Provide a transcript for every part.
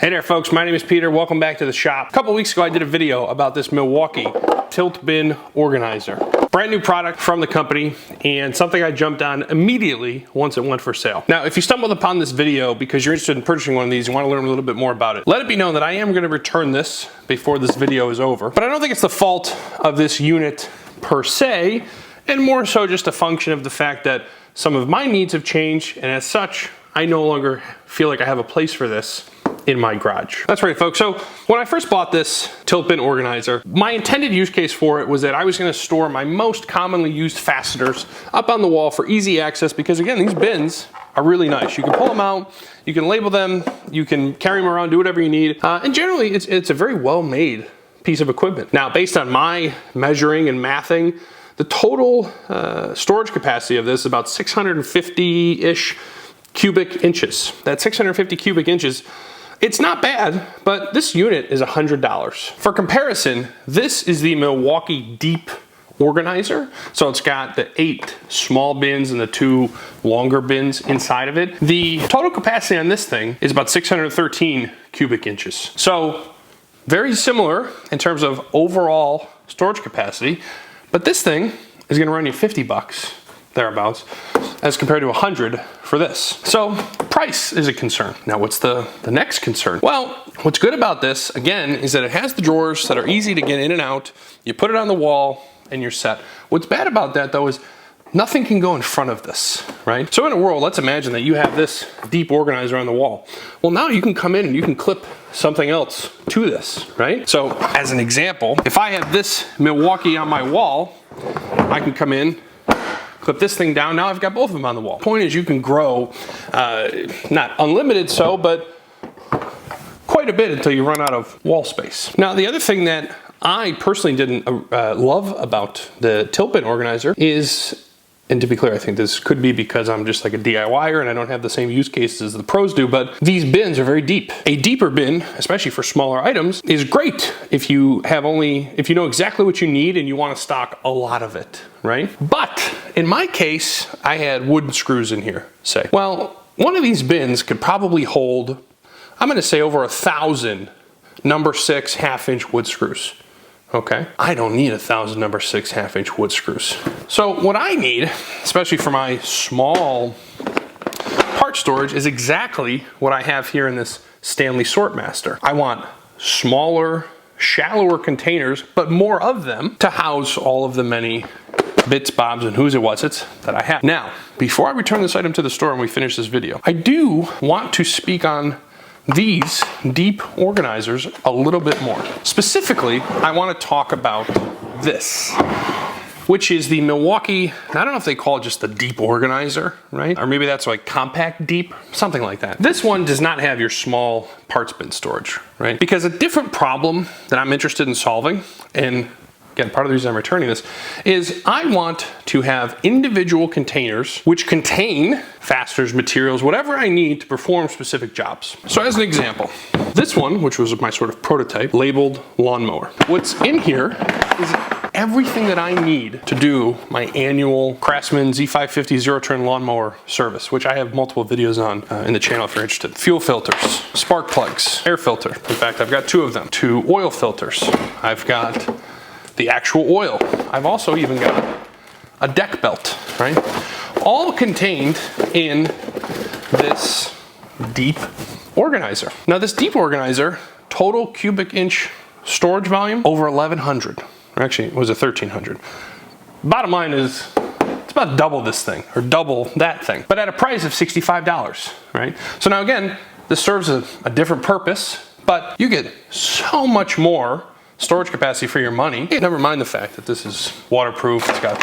Hey there folks, my name is Peter. Welcome back to the shop. A couple weeks ago I did a video about this Milwaukee tilt bin organizer. Brand new product from the company and something I jumped on immediately once it went for sale. Now if you stumbled upon this video because you're interested in purchasing one of these, you want to learn a little bit more about it, let it be known that I am going to return this before this video is over. But I don't think it's the fault of this unit per se, and more so just a function of the fact that some of my needs have changed, and as such I no longer feel like I have a place for this in my garage. That's right folks. So when I first bought this tilt bin organizer, my intended use case for it was that I was going to store my most commonly used fasteners up on the wall for easy access, because again, these bins are really nice. You can pull them out, you can label them, you can carry them around, do whatever you need, and generally it's a very well made piece of equipment. Now based on my measuring and mathing, the total storage capacity of this is about 650-ish cubic inches. That 650 cubic inches, it's not bad, but this unit is $100. For comparison, this is the Milwaukee Deep Organizer. So it's got the 8 small bins and the 2 longer bins inside of it. The total capacity on this thing is about 613 cubic inches. So very similar in terms of overall storage capacity, but this thing is gonna run you 50 bucks, thereabouts, as compared to 100 for this. So price is a concern. Now what's the next concern? Well, what's good about this, again, is that it has the drawers that are easy to get in and out. You put it on the wall and you're set. What's bad about that though is nothing can go in front of this, right? So in a world, let's imagine that you have this deep organizer on the wall. Well, now you can come in and you can clip something else to this, right? So as an example, if I have this Milwaukee on my wall, I can come in, clip this thing down. Now I've got both of them on the wall. Point is, you can grow, not unlimited so, but quite a bit until you run out of wall space. Now the other thing that I personally didn't love about the tilt bin organizer is, and to be clear, I think this could be because I'm just like a DIYer and I don't have the same use cases as the pros do, but these bins are very deep. A deeper bin, especially for smaller items, is great if you know exactly what you need and you want to stock a lot of it, right? But in my case, I had wooden screws in here, say. Well, one of these bins could probably hold, I'm gonna say, over 1,000 number 6 half-inch wood screws. Okay, I don't need 1,000 number 6 half-inch wood screws. So what I need, especially for my small part storage, is exactly what I have here in this Stanley Sortmaster. I want smaller, shallower containers, but more of them to house all of the many bits, bobs, and who's it was it's that I have. Now, before I return this item to the store and we finish this video, I do want to speak on these deep organizers a little bit more. Specifically, I want to talk about this, which is the Milwaukee, I don't know if they call it just the deep organizer, right? Or maybe that's like compact deep, something like that. This one does not have your small parts bin storage, right? Because a different problem that I'm interested in solving, and again, part of the reason I'm returning this, is I want to have individual containers which contain fasteners, materials, whatever I need to perform specific jobs. So as an example, this one, which was my sort of prototype, labeled lawnmower. What's in here is everything that I need to do my annual Craftsman Z550 zero-turn lawnmower service, which I have multiple videos on in the channel if you're interested. Fuel filters, spark plugs, air filter. In fact, I've got 2 of them. 2 oil filters. I've got the actual oil. I've also even got a deck belt, right? All contained in this deep organizer. Now this deep organizer, total cubic inch storage volume, over 1,100. Or actually, it was 1,300. Bottom line is, it's about double this thing, or double that thing, but at a price of $65, right? So now again, this serves a different purpose, but you get so much more storage capacity for your money. Never mind the fact that this is waterproof, it's got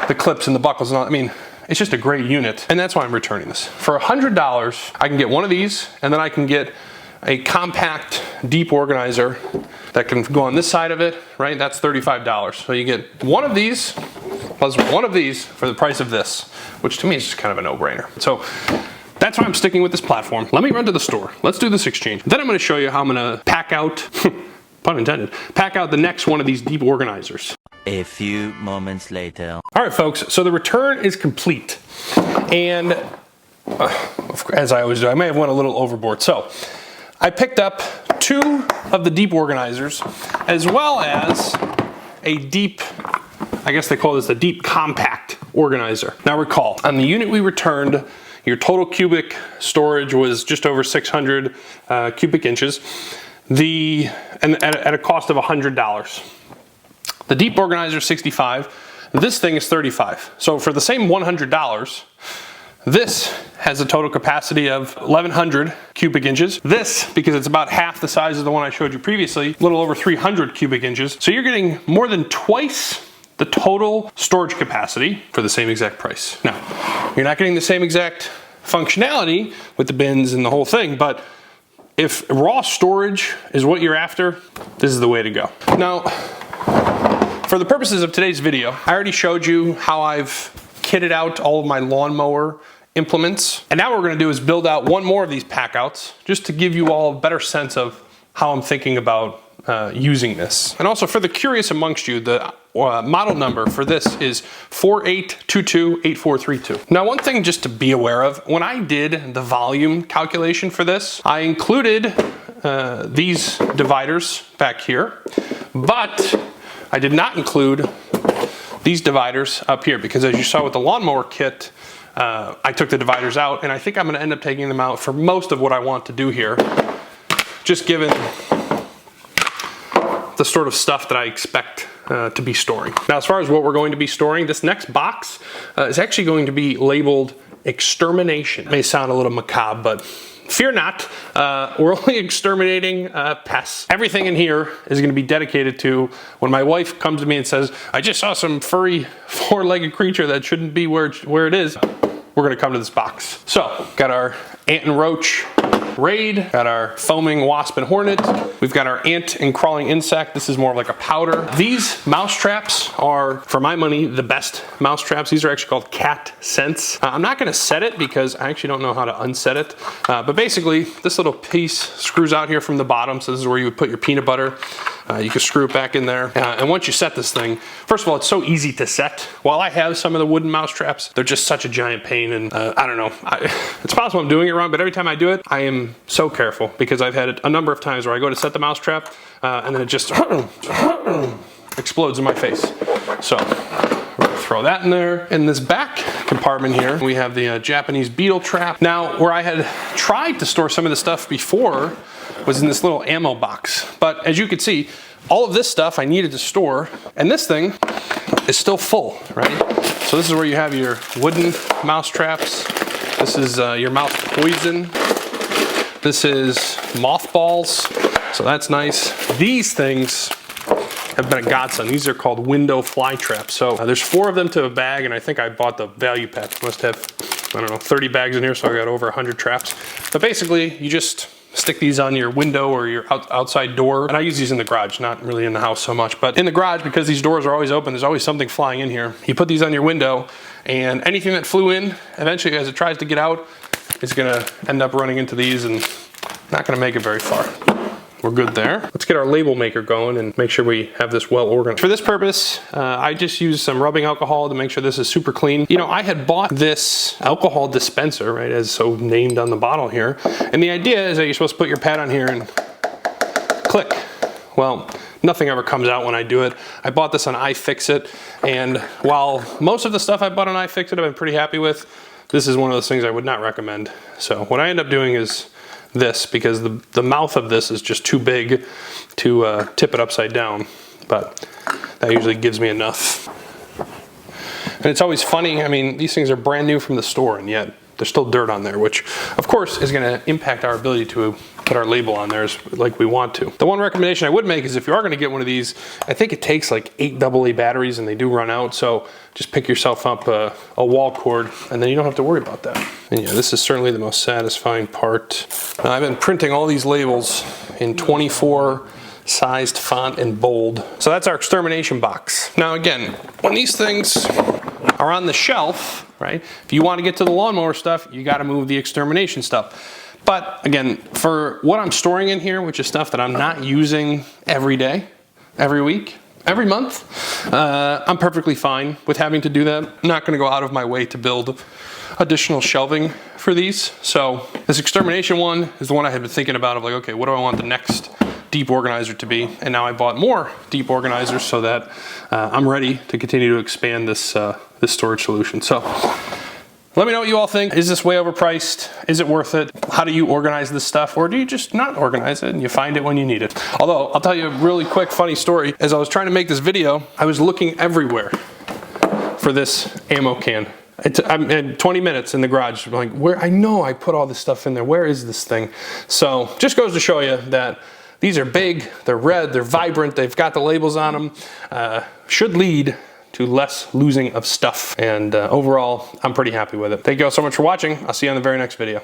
the clips and the buckles and all. I mean, it's just a great unit, and that's why I'm returning this. For $100, I can get one of these, and then I can get a compact deep organizer that can go on this side of it, right? That's $35. So you get one of these plus one of these for the price of this, which to me is just kind of a no-brainer. So that's why I'm sticking with this platform. Let me run to the store. Let's do this exchange. Then I'm gonna show you how I'm gonna pack out, pun intended, pack out the next one of these deep organizers. A few moments later. All right, folks, so the return is complete. And as I always do, I may have went a little overboard. So I picked up 2 of the deep organizers, as well as a deep, I guess they call this a deep compact organizer. Now recall, on the unit we returned, your total cubic storage was just over 600 cubic inches, and at a cost of $100. The deep organizer is $65. This thing is $35. So for the same $100, this has a total capacity of 1,100 cubic inches. This, because it's about half the size of the one I showed you previously, a little over 300 cubic inches. So you're getting more than twice the total storage capacity for the same exact price. Now, you're not getting the same exact functionality with the bins and the whole thing, but if raw storage is what you're after, this is the way to go. Now, for the purposes of today's video, I already showed you how I've kitted out all of my lawnmower implements. And now what we're gonna do is build out one more of these packouts, just to give you all a better sense of how I'm thinking about using this. And also for the curious amongst you, the model number for this is 48228432. Now, one thing just to be aware of, when I did the volume calculation for this, I included these dividers back here, but I did not include these dividers up here, because as you saw with the lawnmower kit, I took the dividers out, and I think I'm gonna end up taking them out for most of what I want to do here, just given the sort of stuff that I expect to be storing. Now, as far as what we're going to be storing, this next box is actually going to be labeled Extermination. It may sound a little macabre, but fear not, we're only exterminating pests. Everything in here is gonna be dedicated to when my wife comes to me and says, I just saw some furry 4-legged creature that shouldn't be where it is, we're gonna come to this box. So, got our ant and roach raid, got our foaming wasp and hornet, we've got our ant and crawling insect. This is more of like a powder. These mouse traps are, for my money, the best mouse traps. These are actually called Cat Sense. I'm not gonna set it because I actually don't know how to unset it, but basically this little piece screws out here from the bottom, so this is where you would put your peanut butter. You can screw it back in there, and once you set this thing, first of all, it's so easy to set. While I have some of the wooden mouse traps, they're just such a giant pain, and I don't know, it's possible I'm doing it wrong, but every time I do it, I am so careful, because I've had it a number of times where I go to set the mouse trap, and then it just explodes in my face. So we're gonna throw that in there. In this back compartment here, we have the Japanese beetle trap. Now, where I had tried to store some of the stuff before was in this little ammo box. But as you can see, all of this stuff I needed to store, and this thing is still full, right? So this is where you have your wooden mouse traps. This is your mouse poison. This is mothballs, so that's nice. These things have been a godsend. These are called window fly traps. So there's 4 of them to a bag, and I think I bought the value pack. Must have, I don't know, 30 bags in here, so I got over 100 traps. But basically, you just stick these on your window or your outside door. And I use these in the garage, not really in the house so much. But in the garage, because these doors are always open, there's always something flying in here. You put these on your window, and anything that flew in, eventually as it tries to get out, is gonna end up running into these and not gonna make it very far. We're good there. Let's get our label maker going and make sure we have this well organized. For this purpose, I just used some rubbing alcohol to make sure this is super clean. You know, I had bought this alcohol dispenser, right, as so named on the bottle here. And the idea is that you're supposed to put your pad on here and click. Well, nothing ever comes out when I do it. I bought this on iFixit, and while most of the stuff I bought on iFixit I've been pretty happy with, this is one of those things I would not recommend. So what I end up doing is this, because the mouth of this is just too big to tip it upside down, but that usually gives me enough. And it's always funny, I mean, these things are brand new from the store, and yet there's still dirt on there, which of course is gonna impact our ability to put our label on there like we want to. The one recommendation I would make is if you are gonna get one of these, I think it takes like 8 AA batteries, and they do run out, so just pick yourself up a wall cord, and then you don't have to worry about that. And yeah, this is certainly the most satisfying part. Now, I've been printing all these labels in 24 sized font and bold. So that's our extermination box. Now again, when these things are on the shelf, right, if you want to get to the lawnmower stuff, you got to move the extermination stuff. But again, for what I'm storing in here, which is stuff that I'm not using every day, every week, every month, I'm perfectly fine with having to do that. I'm not going to go out of my way to build additional shelving for these. So this Extermination one is the one I had been thinking about of like, okay, what do I want the next deep organizer to be? And now I bought more deep organizers so that I'm ready to continue to expand this, this storage solution. So let me know what you all think. Is this way overpriced? Is it worth it? How do you organize this stuff? Or do you just not organize it and you find it when you need it? Although, I'll tell you a really quick funny story. As I was trying to make this video, I was looking everywhere for this ammo can. I'm in 20 minutes in the garage. I'm like, where? I know I put all this stuff in there. Where is this thing? So just goes to show you that these are big, they're red, they're vibrant, they've got the labels on them. Should lead to less losing of stuff. And overall, I'm pretty happy with it. Thank you all so much for watching. I'll see you on the very next video.